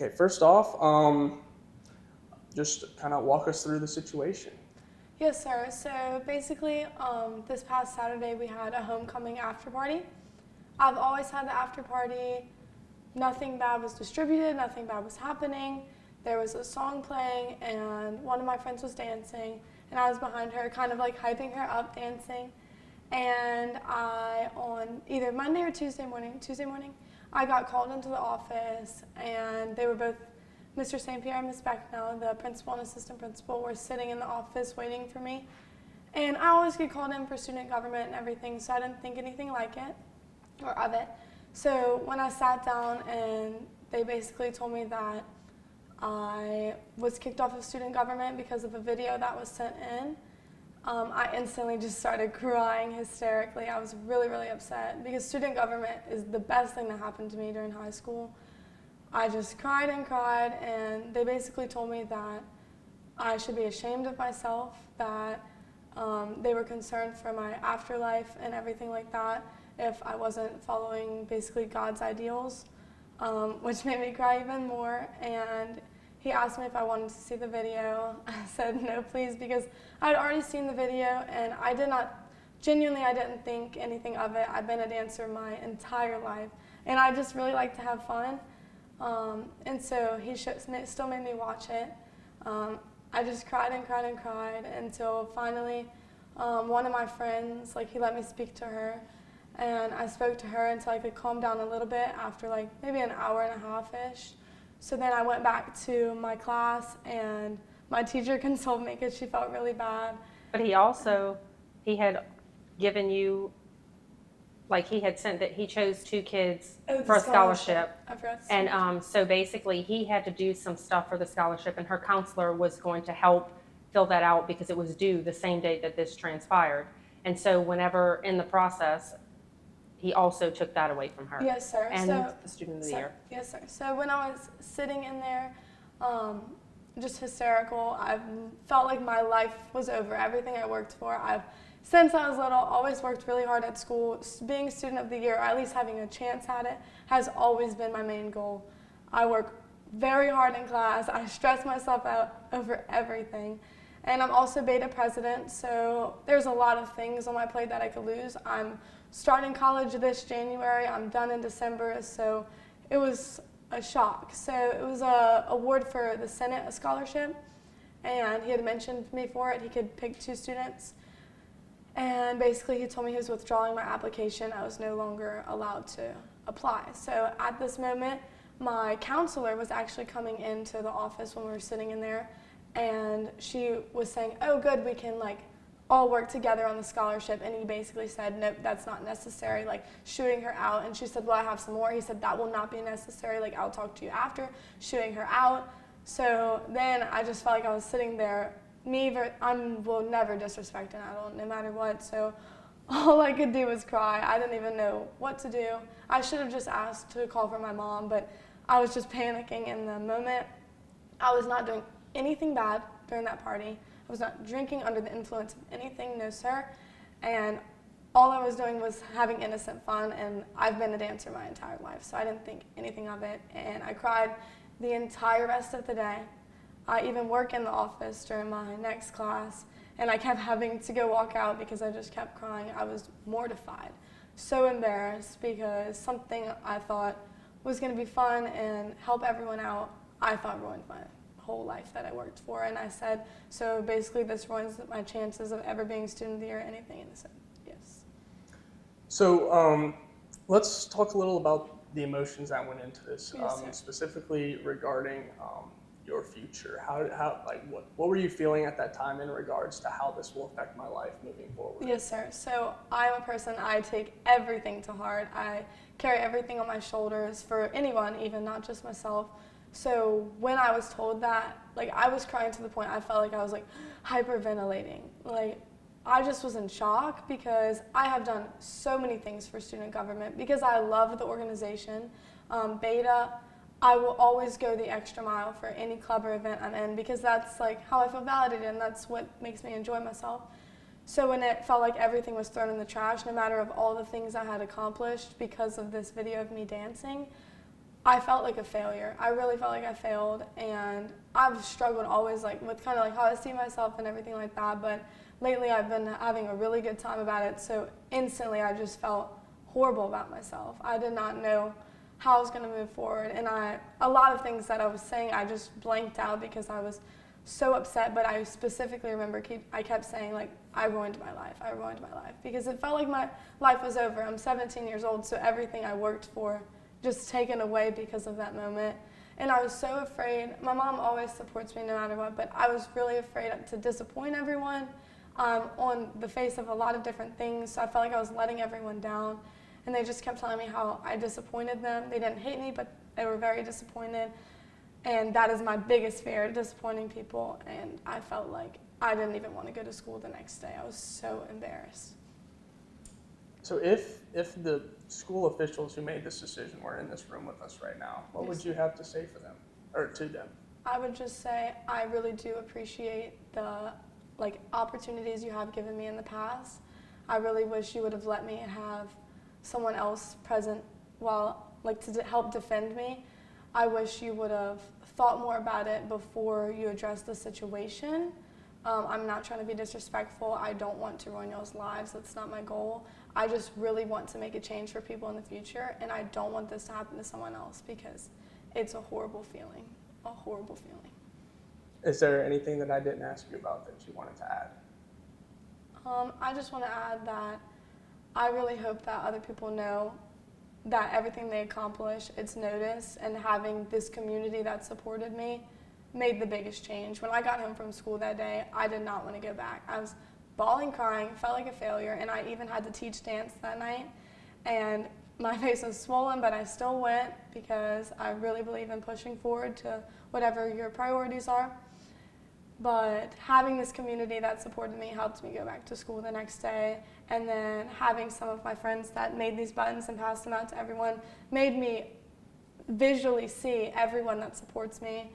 Okay, first off, just kind of walk us through the situation. Yes, sir. So basically, this past Saturday we had a homecoming after party. I've always had the after party. Nothing bad was distributed, nothing bad was happening. There was a song playing, and one of my friends was dancing, and I was behind her, kind of like hyping her up, dancing. And on either Monday or Tuesday morning, I got called into the office, and they were both Mr. St. Pierre and Ms. Becknell, the principal and assistant principal, were sitting in the office waiting for me. And I always get called in for student government and everything, so I didn't think anything like it or of it. So when I sat down and they basically told me that I was kicked off of student government because of a video that was sent in, I instantly just started crying hysterically. I was really, really upset because student government is the best thing that happened to me during high school. I just cried and they basically told me that I should be ashamed of myself, that they were concerned for my afterlife and everything like that if I wasn't following basically God's ideals, which made me cry even more. And he asked me if I wanted to see the video. I said no, please, because I'd already seen the video and I didn't think anything of it. I've been a dancer my entire life and I just really like to have fun. And so he still made me watch it. I just cried until finally one of my friends, he let me speak to her. And I spoke to her until I could calm down a little bit after maybe an hour and a half-ish. So then I went back to my class and my teacher consoled me because she felt really bad. But he had given you, he had sent that he chose 2 kids for a scholarship. I forgot to say. And so basically he had to do some stuff for the scholarship and her counselor was going to help fill that out because it was due the same date that this transpired. And so whenever in the process, he also took that away from her. Yes, sir. And So, the student of the year. Yes, sir. So when I was sitting in there, just hysterical, I felt like my life was over. Everything I worked for, since I was little, always worked really hard at school. Being a student of the year, or at least having a chance at it, has always been my main goal. I work very hard in class. I stress myself out over everything. And I'm also beta president, so there's a lot of things on my plate that I could lose. I'm starting college this January. I'm done in December, so it was a shock. So it was a award for the Senate, a scholarship, and he had mentioned me for it. He could pick 2 students. And basically he told me he was withdrawing my application. I was no longer allowed to apply. So at this moment, my counselor was actually coming into the office when we were sitting in there, and she was saying, oh good, we can all work together on the scholarship. And he basically said, nope, that's not necessary, shooing her out. And she said, well, I have some more. He said, that will not be necessary, I'll talk to you after, shooing her out. So then I just felt like I was sitting there. I will never disrespect an adult, no matter what. So all I could do was cry. I didn't even know what to do. I should have just asked to call for my mom, but I was just panicking in the moment. I was not doing anything bad during that party. I was not drinking under the influence of anything, no sir. And all I was doing was having innocent fun, and I've been a dancer my entire life, so I didn't think anything of it. And I cried the entire rest of the day. I even work in the office during my next class, and I kept having to go walk out because I just kept crying. I was mortified, so embarrassed, because something I thought was going to be fun and help everyone out, I thought ruined my whole life that I worked for. And I said, so basically this ruins my chances of ever being student of the year or anything. And I said, yes. So let's talk a little about the emotions that went into this, Yes, specifically regarding your future. What were you feeling at that time in regards to how this will affect my life moving forward? Yes, sir. So I'm a person, I take everything to heart. I carry everything on my shoulders for anyone, even not just myself. So when I was told that, I was crying to the point I felt like I was hyperventilating. I just was in shock because I have done so many things for student government because I love the organization. Beta, I will always go the extra mile for any club or event I'm in because that's how I feel validated, and that's what makes me enjoy myself. So when it felt like everything was thrown in the trash, no matter of all the things I had accomplished because of this video of me dancing, I felt like a failure. I really felt like I failed, and I've struggled always like with kind of like how I see myself and everything like that. But lately, I've been having a really good time about it. So instantly, I just felt horrible about myself. I did not know how I was going to move forward, and a lot of things that I was saying, I just blanked out because I was so upset. But I specifically remember I kept saying like, I ruined my life, because it felt like my life was over. I'm 17 years old, so everything I worked for just taken away because of that moment. And I was so afraid. My mom always supports me no matter what, but I was really afraid to disappoint everyone on the face of a lot of different things. So I felt like I was letting everyone down, and they just kept telling me how I disappointed them. They didn't hate me, but they were very disappointed. And that is my biggest fear, disappointing people. And I felt like I didn't even want to go to school the next day. I was so embarrassed. So if the school officials who made this decision were in this room with us right now, what would you have to say for them, or to them? I would just say I really do appreciate the opportunities you have given me in the past. I really wish you would have let me have someone else present to help defend me. I wish you would have thought more about it before you addressed the situation. I'm not trying to be disrespectful. I don't want to ruin y'all's lives. That's not my goal. I just really want to make a change for people in the future, and I don't want this to happen to someone else because it's a horrible feeling, Is there anything that I didn't ask you about that you wanted to add? I just want to add that I really hope that other people know that everything they accomplish, it's noticed, and having this community that supported me made the biggest change. When I got home from school that day, I did not want to go back. I was bawling, crying, felt like a failure, and I even had to teach dance that night. And my face was swollen, but I still went because I really believe in pushing forward to whatever your priorities are. But having this community that supported me helped me go back to school the next day. And then having some of my friends that made these buttons and passed them out to everyone made me visually see everyone that supports me.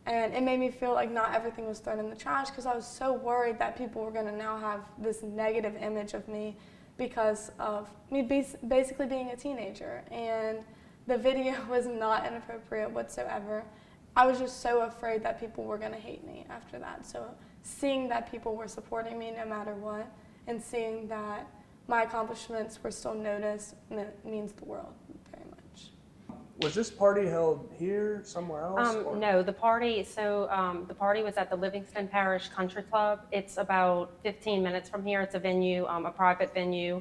And it made me feel like not everything was thrown in the trash, because I was so worried that people were going to now have this negative image of me because of me basically being a teenager. And the video was not inappropriate whatsoever. I was just so afraid that people were going to hate me after that. So seeing that people were supporting me no matter what, and seeing that my accomplishments were still noticed, means the world very much. Was this party held here, somewhere else? No, the party was at the Livingston Parish Country Club. It's about 15 minutes from here. It's a venue, a private venue.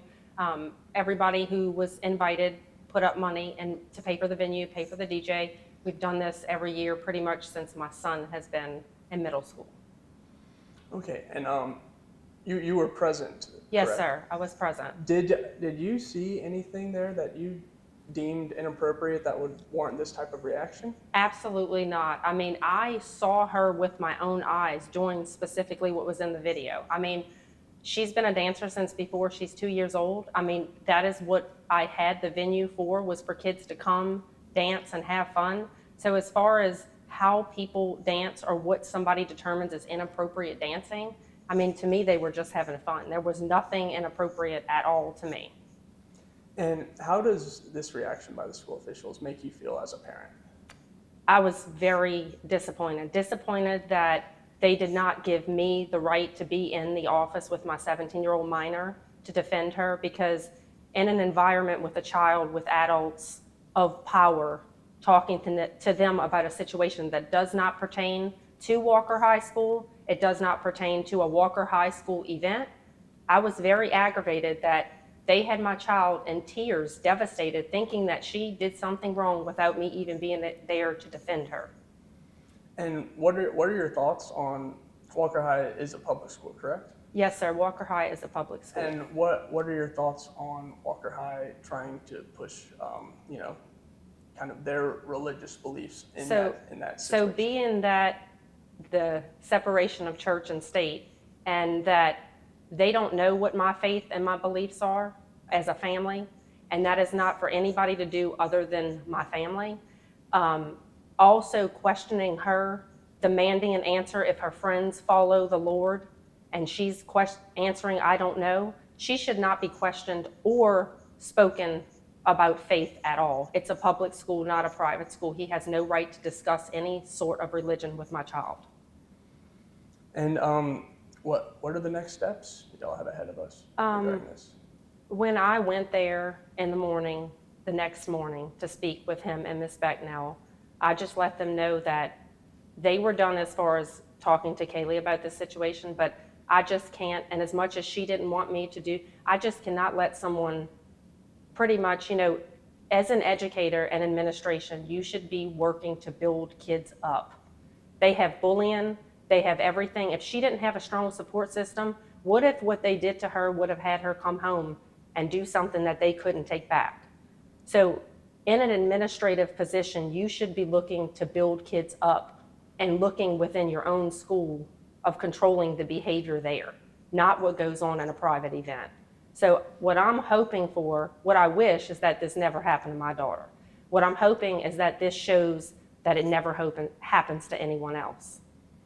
Everybody who was invited put up money and to pay for the venue, pay for the DJ. We've done this every year pretty much since my son has been in middle school. Okay, and you were present, Yes, correct? sir, I was present. Did you see anything there that you deemed inappropriate that would warrant this type of reaction? Absolutely not. I mean, I saw her with my own eyes doing specifically what was in the video. I mean, she's been a dancer since before she's 2 years old. I mean, that is what I had the venue for, was for kids to come, dance, and have fun. So as far as how people dance or what somebody determines as inappropriate dancing, I mean, to me, they were just having fun. There was nothing inappropriate at all to me. And how does this reaction by the school officials make you feel as a parent? I was very disappointed that they did not give me the right to be in the office with my 17-year-old minor to defend her, because in an environment with a child with adults of power talking to them about a situation that does not pertain to Walker High School, it does not pertain to a Walker High School event, I was very aggravated that they had my child in tears, devastated, thinking that she did something wrong without me even being there to defend her. And what are your thoughts on Walker High is a public school, correct? Yes, sir. Walker High is a public school. And what are your thoughts on Walker High trying to push, kind of their religious beliefs in that situation? So being that the separation of church and state, and that they don't know what my faith and my beliefs are as a family, and that is not for anybody to do other than my family. Also questioning her, demanding an answer if her friends follow the Lord, and she's answering, I don't know. She should not be questioned or spoken about faith at all. It's a public school, not a private school. He has no right to discuss any sort of religion with my child. And what are the next steps y'all have ahead of us regarding this? When I went there in the morning, the next morning, to speak with him and Miss Becknell, I just let them know that they were done as far as talking to Kaylee about this situation, but I just can't, and as much as she didn't want me to do, I just cannot let someone pretty much, you know, as an educator and administration, you should be working to build kids up. They have bullying, they have everything. If she didn't have a strong support system, what if what they did to her would have had her come home and do something that they couldn't take back? So in an administrative position, you should be looking to build kids up and looking within your own school of controlling the behavior there, not what goes on in a private event. So what I'm hoping for, what I wish is that this never happened to my daughter. What I'm hoping is that this shows that it never happens to anyone else.